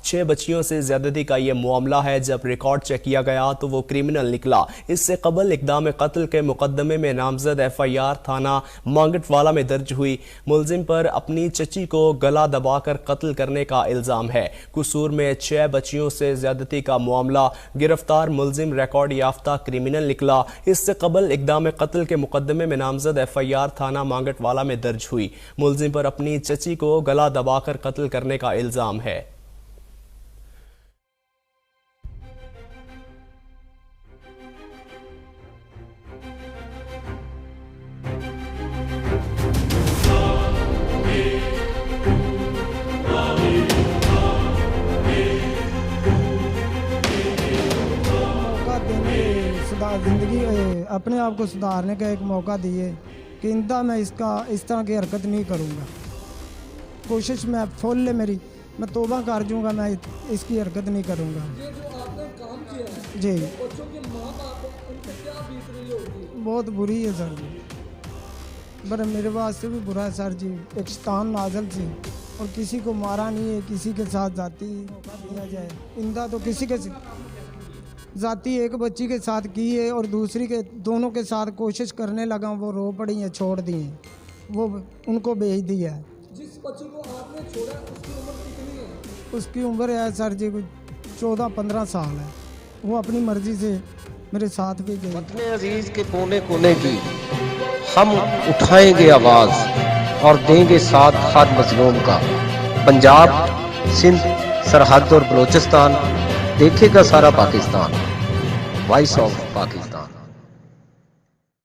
6 बच्चियों से ज्यादती का ये मामला है। जब रिकॉर्ड चेक किया गया तो वो क्रिमिनल निकला। इससे कबल इक़दाम कत्ल के मुकदमे में नामजद FIR थाना मांगटवाला में दर्ज हुई। मुलजिम पर अपनी चची को गला दबाकर कत्ल करने का इल्जाम है। कसूर में 6 बच्चियों से ज्यादती का मामला। गिरफ्तार मुलजिम रिकॉर्ड याफ्ता क्रिमिनल निकला। इससे कबल इक़दाम कत्ल के मुकदमे में नामजद FIR थाना मांगटवाला में दर्ज हुई। मुलजिम पर अपनी चची को गला दबाकर कत्ल करने का इल्जाम है। ज़िंदगी अपने आप को सुधारने का एक मौका दिए कि इंदा मैं इस तरह की हरकत नहीं करूँगा। कोशिश मैं फुल है मेरी, मैं तौबा कर दूँगा, मैं इसकी हरकत नहीं करूँगा। ये जो आपने काम किया है, जी बच्चों के माँ बाप उन पे क्या बीत रही होगी? बहुत बुरी है सर जी, पर मेरे वास्ते भी बुरा है सर जी। एक शैतान नाज़िल थी और किसी को मारा नहीं है, किसी के साथ जाती दिया जाए। इंदा तो किसी के जाती एक बच्ची के साथ की है और दूसरी के दोनों के साथ कोशिश करने लगा, वो रो पड़ी हैं, छोड़ दी हैं, वो उनको भेज दिया है। जिस बच्ची को आपने छोड़ा उसकी उम्र कितनी है? उसकी उम्र है सर जी कुछ 14-15 साल है। वो अपनी मर्जी से मेरे साथ भी गई। वतन अजीज के कोने कोने की हम उठाएंगे आवाज़ और देंगे साथ हर मजलूम का। पंजाब, सिंध, सरहद और बलोचिस्तान देखेगा सारा पाकिस्तान। Voice of Pakistan.